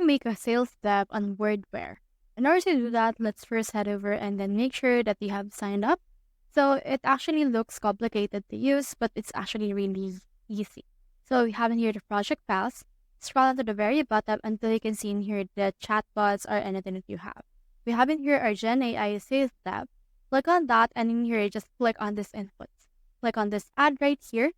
make a sales tab on Wordware. In order to do that, let's first head over and then make sure that you have signed up. So it actually looks complicated to use, but it's actually really easy. So we have in here the project files. Scroll down to the very bottom until you can see in here the chatbots or anything that you have. We have in here our Gen AI sales tab. Click on that, and in here just click on this inputs. Click on this add right here,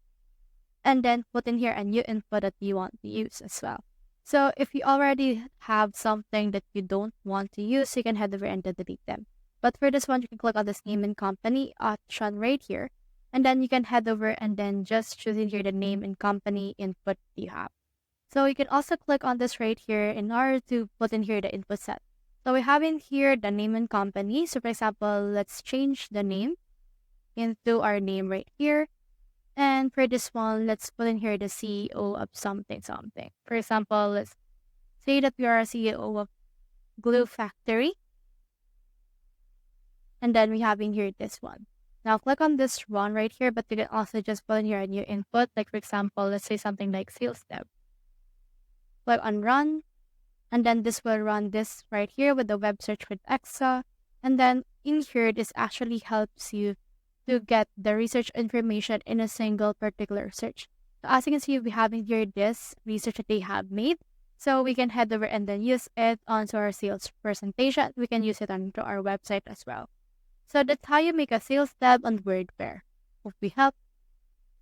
and then put in here a new input that you want to use as well. So if you already have something that you don't want to use, you can head over and delete them. But for this one, you can click on this name and company option right here, and then you can head over and then just choose in here the name and company input you have. So you can also click on this right here in order to put in here the input set. So we have in here the name and company. So for example, let's change the name into our name right here. And for this one, let's put in here the CEO of something something. For example, let's say that we are a CEO of Glue Factory. And then we have in here this one. Now click on this run right here, but you can also just put in here a new input. Like for example, let's say something like sales step. Click on run. And then this will run this right here with the web search with Exa. And then in here, this actually helps you to get the research information in a single particular search. So as you can see, we have in here this research that they have made. So we can head over and then use it onto our sales presentation. We can use it onto our website as well. So that's how you make a sales tab on Wordware. Hope we helped.